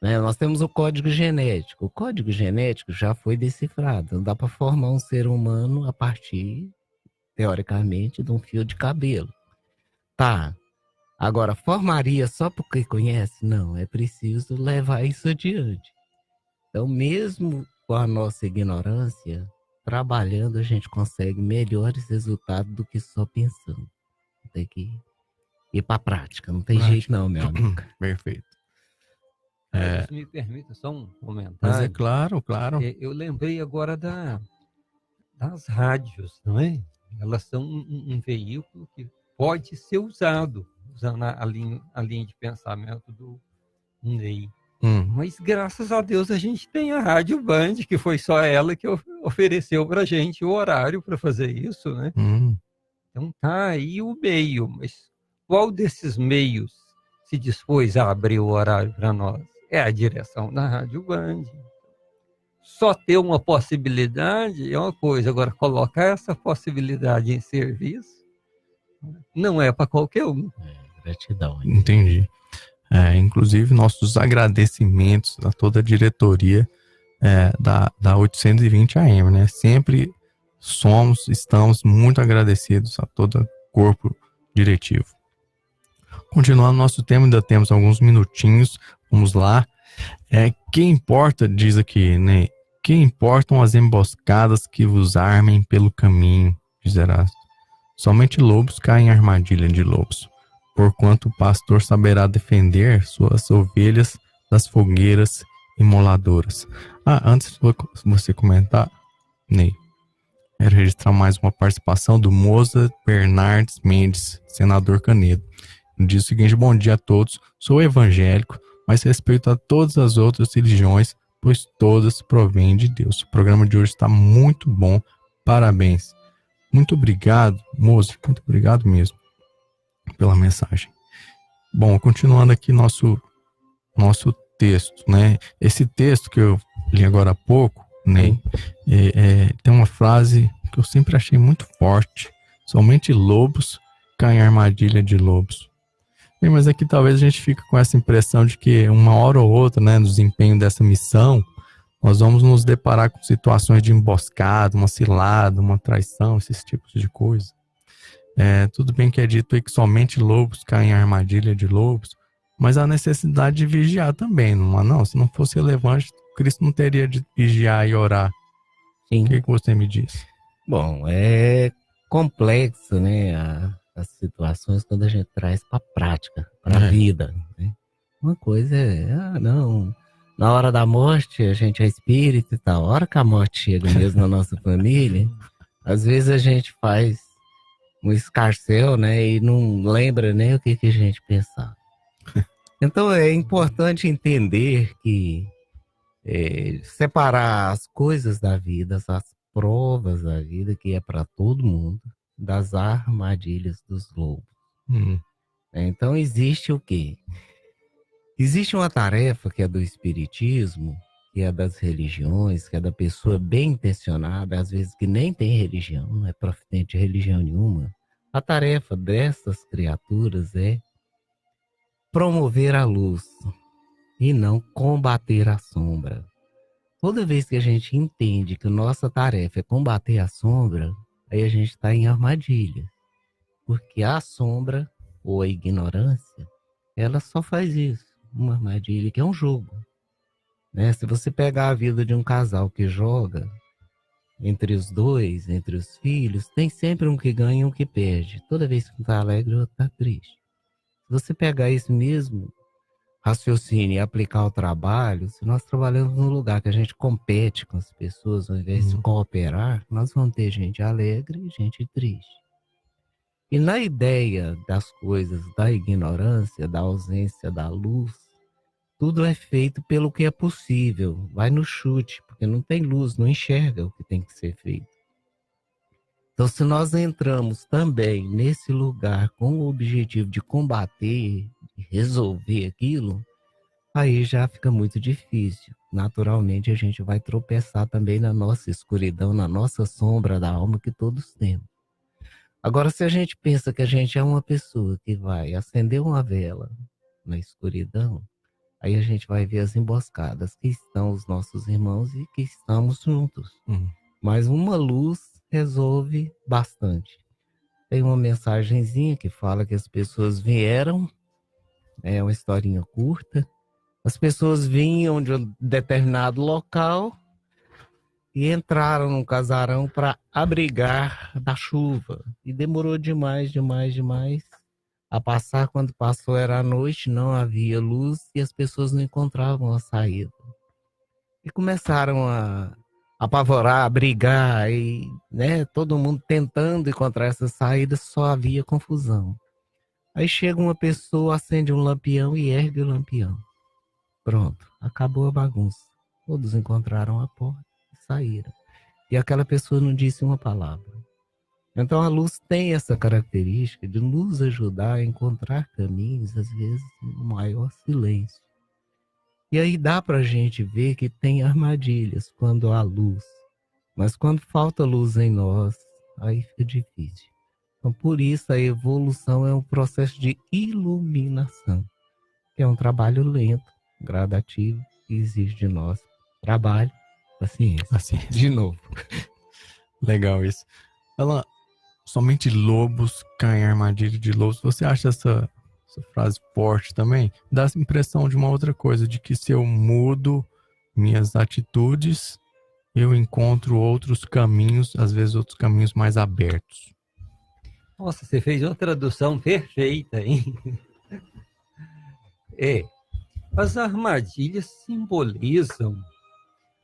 Né? Nós temos o código genético. O código genético já foi decifrado. Não dá para formar um ser humano a partir, teoricamente, de um fio de cabelo. Tá. Agora, formaria só porque conhece? Não, é preciso levar isso adiante. Então, mesmo com a nossa ignorância, trabalhando a gente consegue melhores resultados do que só pensando. Tem que ir para a prática, não tem jeito não, meu amigo. Perfeito. Se me permita só um comentário. Mas é claro. Eu lembrei agora das rádios, não é? Elas são um veículo que pode ser usado, usando a linha de pensamento do Ney. Mas graças a Deus a gente tem a Rádio Band, que foi só ela que ofereceu para a gente o horário para fazer isso, né? Então tá aí o meio, mas qual desses meios se dispôs a abrir o horário para nós? É a direção da Rádio Band. Só ter uma possibilidade é uma coisa, agora colocar essa possibilidade em serviço não é para qualquer um. Gratidão. Entendi. Inclusive, nossos agradecimentos a toda a diretoria da 820 AM, né? Sempre estamos muito agradecidos a todo o corpo diretivo. Continuando nosso tema, ainda temos alguns minutinhos, vamos lá. Que importa, diz aqui, né? Que importam as emboscadas que vos armem pelo caminho, diz Erasto. Somente lobos caem em armadilha de lobos. Porquanto o pastor saberá defender suas ovelhas das fogueiras imoladoras. Antes de você comentar, Ney, quero registrar mais uma participação do Moza Bernardes Mendes, senador Canedo. Ele diz o seguinte: bom dia a todos, sou evangélico, mas respeito a todas as outras religiões, pois todas provêm de Deus. O programa de hoje está muito bom, parabéns. Muito obrigado, Moza, muito obrigado mesmo pela mensagem. Bom, continuando aqui nosso texto, né? Esse texto que eu li agora há pouco, né? Tem uma frase que eu sempre achei muito forte: somente lobos caem em armadilha de lobos. Bem, mas aqui talvez a gente fique com essa impressão de que uma hora ou outra, né, no desempenho dessa missão, nós vamos nos deparar com situações de emboscada, uma cilada, uma traição, esses tipos de coisa. Tudo bem que é dito aí que somente lobos caem em armadilha de lobos, mas há necessidade de vigiar também, não há não? Se não fosse relevante, Cristo não teria de vigiar e orar. Sim. O que você me diz? Bom, é complexo, né, as situações quando a gente traz para a prática, para a vida, né? Uma coisa não, na hora da morte a gente é espírito e tal, a hora que a morte chega mesmo na nossa família, às vezes a gente faz um escarcéu, né? E não lembra nem o que a gente pensava. Então é importante entender que separar as coisas da vida, as provas da vida, que é para todo mundo, das armadilhas dos lobos. Então existe o quê? Existe uma tarefa que é do espiritismo, que é das religiões, que é da pessoa bem intencionada, às vezes que nem tem religião, não é profitente de religião nenhuma. A tarefa dessas criaturas é promover a luz e não combater a sombra. Toda vez que a gente entende que nossa tarefa é combater a sombra, aí a gente está em armadilha. Porque a sombra, ou a ignorância, ela só faz isso. Uma armadilha que é um jogo. Né? Se você pegar a vida de um casal que joga, entre os dois, entre os filhos, tem sempre um que ganha e um que perde. Toda vez que um está alegre, o outro está triste. Se você pegar esse mesmo raciocínio e aplicar ao trabalho, se nós trabalhamos num lugar que a gente compete com as pessoas, ao invés de cooperar, nós vamos ter gente alegre e gente triste. E na ideia das coisas, da ignorância, da ausência da luz, tudo é feito pelo que é possível. Vai no chute, porque não tem luz, não enxerga o que tem que ser feito. Então, se nós entramos também nesse lugar com o objetivo de combater, de resolver aquilo, aí já fica muito difícil. Naturalmente, a gente vai tropeçar também na nossa escuridão, na nossa sombra da alma que todos temos. Agora, se a gente pensa que a gente é uma pessoa que vai acender uma vela na escuridão, aí a gente vai ver as emboscadas que estão os nossos irmãos e que estamos juntos. Mas uma luz resolve bastante. Tem uma mensagenzinha que fala que as pessoas vieram, é uma historinha curta, as pessoas vinham de um determinado local e entraram num casarão para abrigar da chuva. E demorou demais a passar. Quando passou era a noite, não havia luz e as pessoas não encontravam a saída. E começaram a apavorar, a brigar, e, né, todo mundo tentando encontrar essa saída, só havia confusão. Aí chega uma pessoa, acende um lampião e ergue o lampião. Pronto, acabou a bagunça. Todos encontraram a porta e saíram. E aquela pessoa não disse uma palavra. Então a luz tem essa característica de nos ajudar a encontrar caminhos, às vezes, no maior silêncio. E aí dá para a gente ver que tem armadilhas quando há luz. Mas quando falta luz em nós, aí fica difícil. Então por isso a evolução é um processo de iluminação, que é um trabalho lento, gradativo, que exige de nós trabalho, paciência. De novo. Legal isso. Ela, somente lobos caem em armadilha de lobos. Você acha essa frase forte também? Dá a impressão de uma outra coisa, de que se eu mudo minhas atitudes, eu encontro outros caminhos, às vezes outros caminhos mais abertos. Nossa, você fez uma tradução perfeita, hein? As armadilhas simbolizam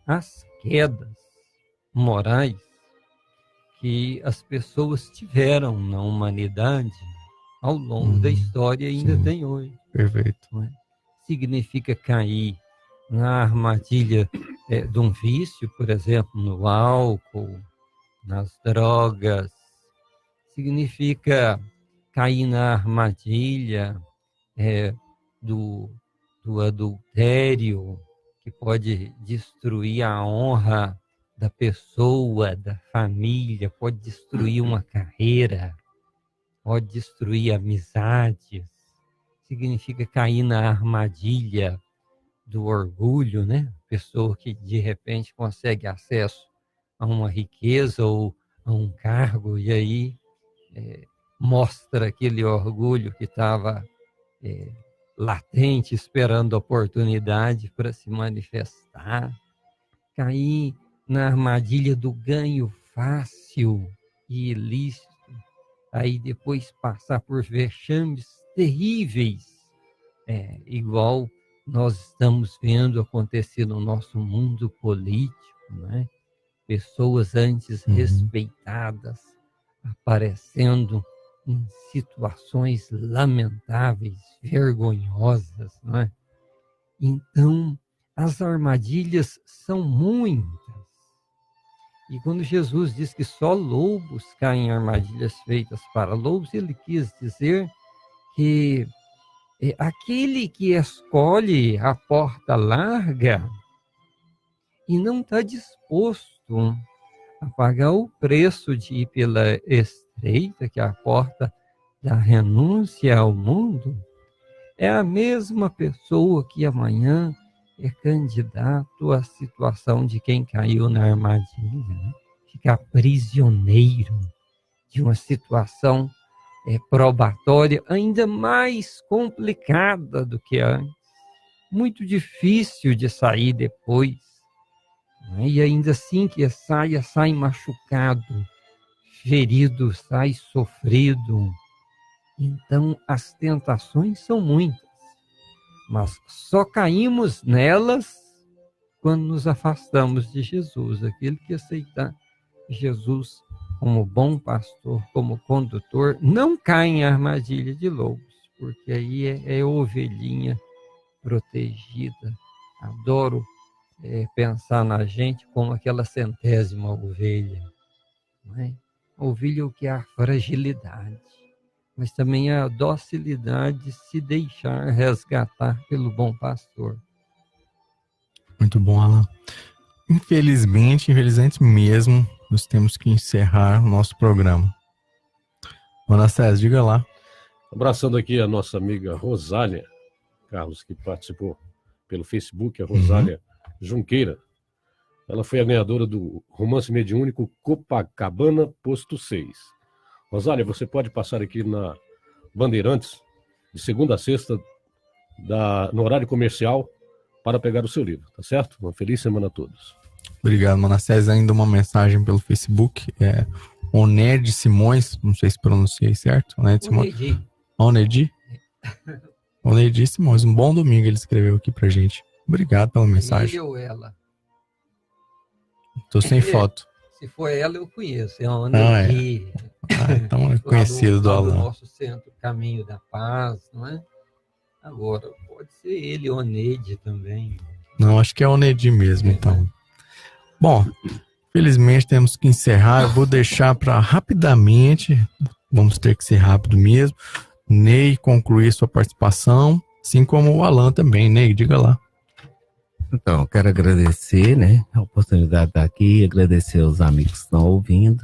as quedas morais que as pessoas tiveram na humanidade ao longo da história e ainda tem hoje. Perfeito. Significa cair na armadilha de um vício, por exemplo, no álcool, nas drogas. Significa cair na armadilha do adultério, que pode destruir a honra da pessoa, da família, pode destruir uma carreira, pode destruir amizades. Significa cair na armadilha do orgulho, né? Pessoa que de repente consegue acesso a uma riqueza ou a um cargo e aí mostra aquele orgulho que estava latente, esperando a oportunidade para se manifestar. Cair na armadilha do ganho fácil e ilícito, aí depois passar por vexames terríveis, igual nós estamos vendo acontecer no nosso mundo político, né? Pessoas antes respeitadas, aparecendo em situações lamentáveis, vergonhosas, não é? Então, as armadilhas são muitas. E quando Jesus diz que só lobos caem em armadilhas feitas para lobos, ele quis dizer que aquele que escolhe a porta larga e não está disposto a pagar o preço de ir pela estreita, que é a porta da renúncia ao mundo, é a mesma pessoa que amanhã é candidato à situação de quem caiu na armadilha, né? Ficar prisioneiro de uma situação probatória ainda mais complicada do que antes, muito difícil de sair depois, né? E ainda assim que sai machucado, ferido, sai sofrido. Então as tentações são muitas, mas só caímos nelas quando nos afastamos de Jesus. Aquele que aceitar Jesus como bom pastor, como condutor, não cai em armadilha de lobos, porque aí é ovelhinha protegida. Adoro pensar na gente como aquela centésima ovelha. Não é? A ovelha é o que é a fragilidade, mas também a docilidade de se deixar resgatar pelo bom pastor. Muito bom, Alan. Infelizmente mesmo, nós temos que encerrar o nosso programa. Manassés, diga lá. Abraçando aqui a nossa amiga Rosália Carlos, que participou pelo Facebook, a Rosália Junqueira. Ela foi a ganhadora do romance mediúnico Copacabana, posto 6. Rosália, você pode passar aqui na Bandeirantes, de segunda a sexta, no horário comercial, para pegar o seu livro, tá certo? Uma feliz semana a todos. Obrigado, Manassés. Ainda uma mensagem pelo Facebook. Oned Simões, não sei se pronunciei certo. Onedi Simões, um bom domingo, ele escreveu aqui pra gente. Obrigado pela mensagem. Ele ou ela? Tô sem foto. Se for ela, eu conheço. É a Onedi. Então é conhecido do Alan. Do nosso centro Caminho da Paz, não é? Agora, pode ser ele, Onedi também. Não, acho que é Onedi mesmo, então. Bom, felizmente temos que encerrar. Eu vou deixar para rapidamente, vamos ter que ser rápido mesmo, Ney concluir sua participação, assim como o Alan também. Ney, diga lá. Então, quero agradecer, né, a oportunidade de estar aqui, agradecer aos amigos que estão ouvindo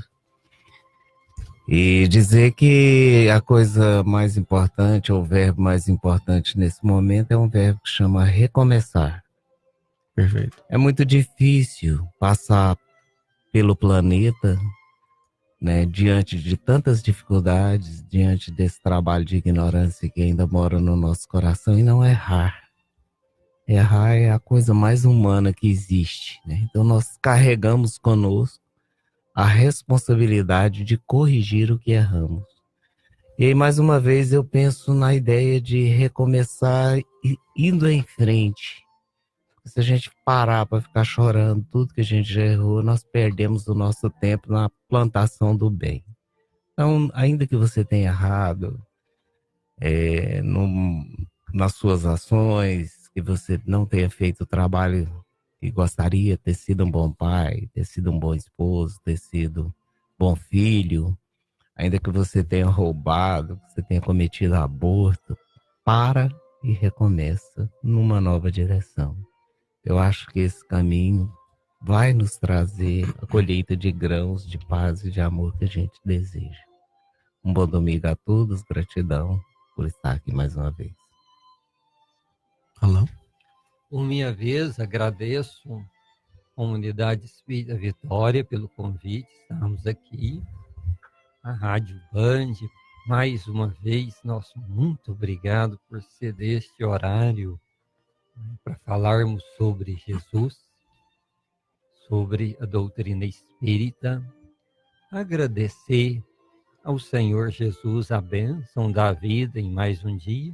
e dizer que a coisa mais importante, ou o verbo mais importante nesse momento é um verbo que chama recomeçar. Perfeito. É muito difícil passar pelo planeta, né, diante de tantas dificuldades, diante desse trabalho de ignorância que ainda mora no nosso coração e não errar. Errar é a coisa mais humana que existe, né? Então nós carregamos conosco a responsabilidade de corrigir o que erramos. E aí, mais uma vez, eu penso na ideia de recomeçar indo em frente. Se a gente parar para ficar chorando tudo que a gente já errou, nós perdemos o nosso tempo na plantação do bem. Então, ainda que você tenha errado nas suas ações, que você não tenha feito o trabalho que gostaria, ter sido um bom pai, ter sido um bom esposo, ter sido bom filho, ainda que você tenha roubado, que você tenha cometido aborto, para e recomeça numa nova direção. Eu acho que esse caminho vai nos trazer a colheita de grãos, de paz e de amor que a gente deseja. Um bom domingo a todos, gratidão por estar aqui mais uma vez. Alan? Por minha vez, agradeço a Comunidade Espírita Vitória pelo convite, estamos aqui, a Rádio Band, mais uma vez, nosso muito obrigado por ceder este horário para falarmos sobre Jesus, sobre a doutrina espírita, agradecer ao Senhor Jesus a bênção da vida em mais um dia,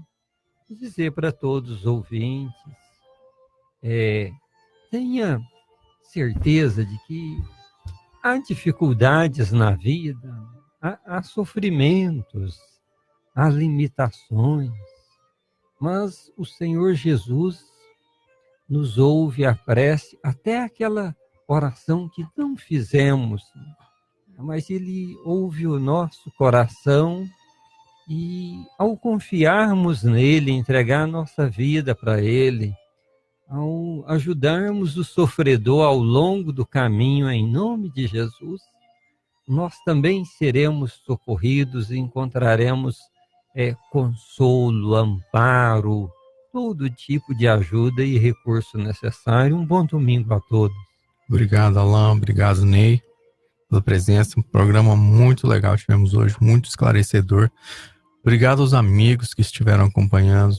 e dizer para todos os ouvintes, tenha certeza de que há dificuldades na vida, há sofrimentos, há limitações, mas o Senhor Jesus nos ouve a prece, até aquela oração que não fizemos, mas Ele ouve o nosso coração e, ao confiarmos nele, entregar nossa vida para Ele, ao ajudarmos o sofredor ao longo do caminho, em nome de Jesus, nós também seremos socorridos e encontraremos consolo, amparo, todo tipo de ajuda e recurso necessário. Um bom domingo a todos. Obrigado, Alain. Obrigado, Ney, pela presença. Um programa muito legal tivemos hoje, muito esclarecedor. Obrigado aos amigos que estiveram acompanhando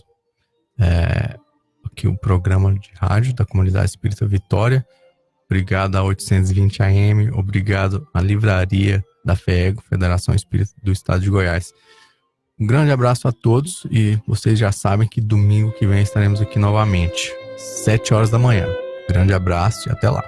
aqui o programa de rádio da Comunidade Espírita Vitória. Obrigado à 820 AM. Obrigado à Livraria da FEEGO, Federação Espírita do Estado de Goiás. Um grande abraço a todos e vocês já sabem que domingo que vem estaremos aqui novamente, 7 horas da manhã. Grande abraço e até lá.